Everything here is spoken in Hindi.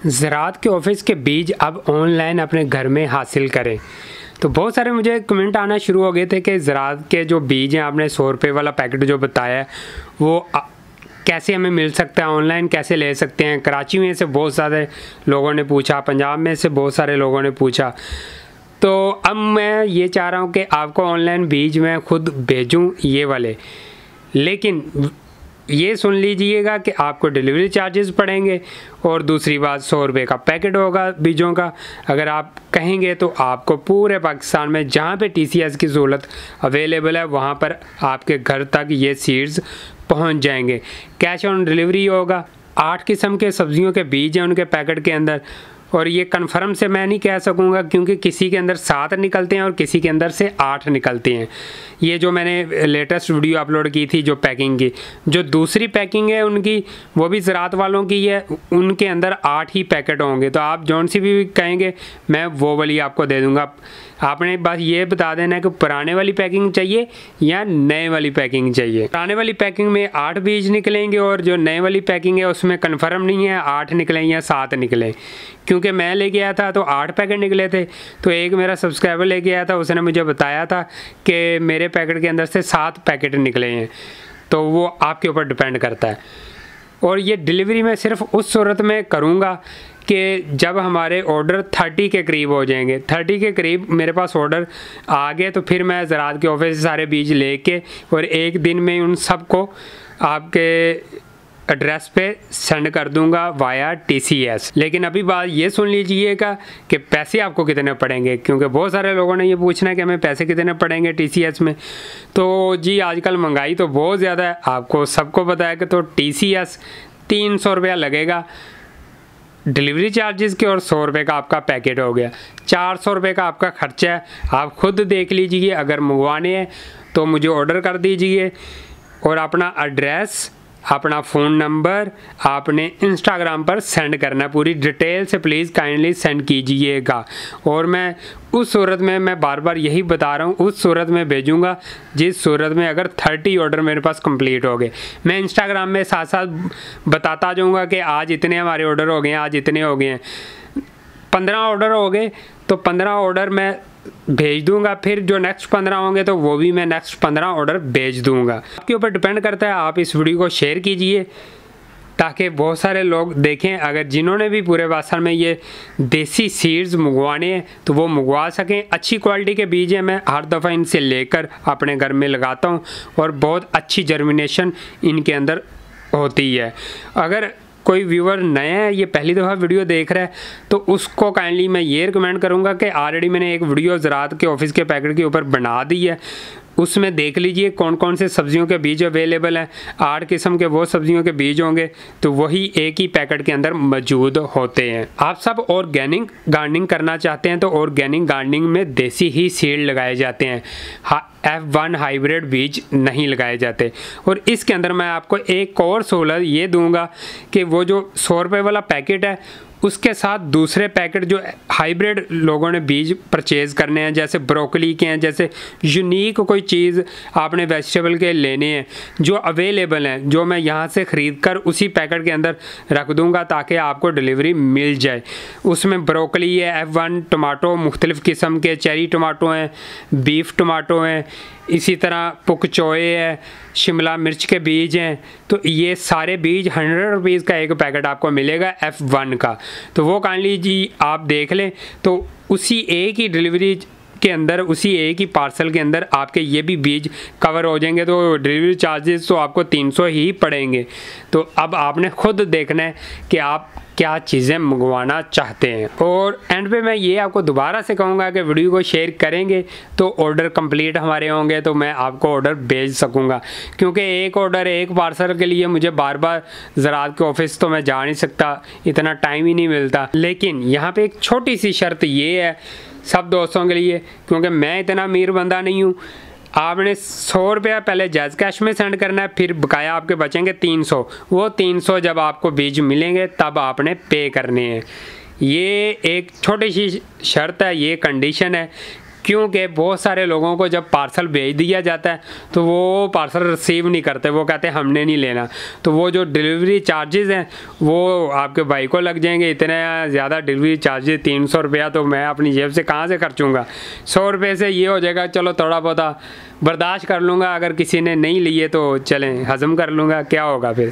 ज़राअत के ऑफिस के बीज अब ऑनलाइन अपने घर में हासिल करें। तो बहुत सारे मुझे कमेंट आना शुरू हो गए थे कि ज़राअत के जो बीज हैं, आपने 100 रुपये वाला पैकेट जो बताया है वो कैसे हमें मिल सकता है, ऑनलाइन कैसे ले सकते हैं। कराची में से बहुत सारे लोगों ने पूछा, पंजाब में से बहुत सारे लोगों ने पूछा। तो अब मैं ये चाह रहा हूँ कि आपको ऑनलाइन बीज मैं खुद भेजूँ ये वाले, लेकिन ये सुन लीजिएगा कि आपको डिलीवरी चार्जेस पड़ेंगे और दूसरी बात 100 रुपये का पैकेट होगा बीजों का। अगर आप कहेंगे तो आपको पूरे पाकिस्तान में जहाँ पे TCS की सहूलत अवेलेबल है वहाँ पर आपके घर तक ये सीड्स पहुँच जाएंगे। कैश ऑन डिलीवरी होगा। 8 किस्म के सब्जियों के बीज हैं उनके पैकेट के अंदर, और ये कन्फर्म से मैं नहीं कह सकूँगा क्योंकि किसी के अंदर 7 निकलते हैं और किसी के अंदर से 8 निकलते हैं। ये जो मैंने लेटेस्ट वीडियो अपलोड की थी जो पैकिंग की, जो दूसरी पैकिंग है उनकी, वो भी ज़राअत वालों की है, उनके अंदर 8 ही पैकेट होंगे। तो आप जौन सी भी कहेंगे मैं वो वाली आपको दे दूँगा। आपने बस ये बता देना है कि पुराने वाली पैकिंग चाहिए या नए वाली पैकिंग चाहिए। पुराने वाली पैकिंग में 8 बीज निकलेंगे और जो नए वाली पैकिंग है उसमें कंफर्म नहीं है 8 निकलें या 7 निकलें, क्योंकि मैं लेके आया था तो 8 पैकेट निकले थे। तो एक मेरा सब्सक्राइबर लेके आया था, उसने मुझे बताया था कि मेरे पैकेट के अंदर से 7 पैकेट निकले हैं। तो वो आपके ऊपर डिपेंड करता है। और ये डिलीवरी मैं सिर्फ उस सूरत में करूँगा कि जब हमारे ऑर्डर 30 के करीब हो जाएंगे। 30 के करीब मेरे पास ऑर्डर आ गए तो फिर मैं ज़राअत के ऑफिस से सारे बीज लेके और एक दिन में उन सबको आपके एड्रेस पे सेंड कर दूंगा वाया TCS। लेकिन अभी बात ये सुन लीजिएगा कि पैसे आपको कितने पड़ेंगे, क्योंकि बहुत सारे लोगों ने ये पूछना है कि हमें पैसे कितने पड़ेंगे TCS में। तो जी आजकल महंगाई तो बहुत ज़्यादा है, आपको सबको पता है कि तो TCS 300 रुपया लगेगा डिलीवरी चार्जेस के और 100 रुपये का आपका पैकेट हो गया। 400 रुपये का आपका खर्चा है। आप खुद देख लीजिए, अगर मंगवाने हैं तो मुझे ऑर्डर कर दीजिए और अपना एड्रेस, अपना फ़ोन नंबर आपने इंस्टाग्राम पर सेंड करना है। पूरी डिटेल से प्लीज़ काइंडली सेंड कीजिएगा। और मैं उस सूरत में, मैं बार बार यही बता रहा हूँ, उस सूरत में भेजूँगा जिस सूरत में अगर 30 ऑर्डर मेरे पास कंप्लीट हो गए। मैं इंस्टाग्राम में साथ साथ बताता जाऊँगा कि आज इतने हमारे ऑर्डर हो गए हैं, आज इतने हो गए हैं। 15 ऑर्डर हो गए तो 15 ऑर्डर मैं भेज दूंगा, फिर जो नेक्स्ट 15 होंगे तो वो भी मैं नेक्स्ट 15 ऑर्डर भेज दूंगा। आपके ऊपर डिपेंड करता है। आप इस वीडियो को शेयर कीजिए ताकि बहुत सारे लोग देखें। अगर जिन्होंने भी पूरे पाकिस्तान में ये देसी सीड्स मंगवाने हैं तो वो मंगवा सकें। अच्छी क्वालिटी के बीज हैं, मैं हर दफ़ा इनसे लेकर अपने घर में लगाता हूँ और बहुत अच्छी जर्मिनेशन इनके अंदर होती है। अगर कोई व्यूअर नया है, ये पहली दफ़ा वीडियो देख रहा है, तो उसको काइंडली मैं ये रिकमेंड करूँगा कि ऑलरेडी मैंने एक वीडियो ज़राअत के ऑफिस के पैकेट के ऊपर बना दी है, उसमें देख लीजिए कौन कौन से सब्जियों के बीज अवेलेबल हैं। 8 किस्म के वो सब्जियों के बीज होंगे तो वही एक ही पैकेट के अंदर मौजूद होते हैं। आप सब ऑर्गेनिक गार्डनिंग करना चाहते हैं तो ऑर्गेनिक गार्डनिंग में देसी ही सीड लगाए जाते हैं, F1 हाइब्रिड बीज नहीं लगाए जाते। और इसके अंदर मैं आपको एक और सहूलत ये दूंगा कि वो जो 100 रुपये वाला पैकेट है उसके साथ दूसरे पैकेट जो हाइब्रिड लोगों ने बीज परचेज़ करने हैं, जैसे ब्रोकली के हैं, जैसे यूनिक कोई चीज़ आपने वेजिटेबल के लेने हैं जो अवेलेबल हैं, जो मैं यहाँ से ख़रीद कर उसी पैकेट के अंदर रख दूँगा ताकि आपको डिलीवरी मिल जाए। उसमें ब्रोकली है, F1 टमाटो मुख्तलिफ़ किस्म के, चेरी टमाटो हैं, बीफ टमाटो हैं, इसी तरह पुकचोए है, शिमला मिर्च के बीज हैं। तो ये सारे बीज 100 रुपीज़ का एक पैकेट आपको मिलेगा F1 का। तो वो काइंडली जी आप देख लें, तो उसी एक ही डिलीवरी के अंदर, उसी एक ही पार्सल के अंदर आपके ये भी बीज कवर हो जाएंगे। तो डिलीवरी चार्जेस तो आपको 300 ही पड़ेंगे। तो अब आपने खुद देखना है कि आप क्या चीज़ें मंगवाना चाहते हैं। और एंड पे मैं ये आपको दोबारा से कहूँगा कि वीडियो को शेयर करेंगे तो ऑर्डर कंप्लीट हमारे होंगे तो मैं आपको ऑर्डर भेज सकूँगा, क्योंकि एक ऑर्डर एक पार्सल के लिए मुझे बार बार ज़राअत के ऑफिस तो मैं जा नहीं सकता, इतना टाइम ही नहीं मिलता। लेकिन यहाँ पे एक छोटी सी शर्त ये है सब दोस्तों के लिए, क्योंकि मैं इतना अमीर बंदा नहीं हूँ। आपने 100 रुपया पहले जैज़ कैश में सेंड करना है, फिर बकाया आपके बचेंगे 300। वो 300 जब आपको बीज मिलेंगे तब आपने पे करने हैं। ये एक छोटी सी शर्त है, ये कंडीशन है क्योंकि बहुत सारे लोगों को जब पार्सल भेज दिया जाता है तो वो पार्सल रिसीव नहीं करते, वो कहते हैं हमने नहीं लेना। तो वो जो डिलीवरी चार्जेस हैं वो आपके भाई को लग जाएंगे इतने ज़्यादा डिलीवरी चार्जेस, 300 रुपया तो मैं अपनी जेब से कहाँ से खर्चूँगा। 100 रुपये से ये हो जाएगा, चलो थोड़ा बहुत बर्दाश्त कर लूँगा, अगर किसी ने नहीं लिए तो चलें हज़म कर लूँगा, क्या होगा फिर।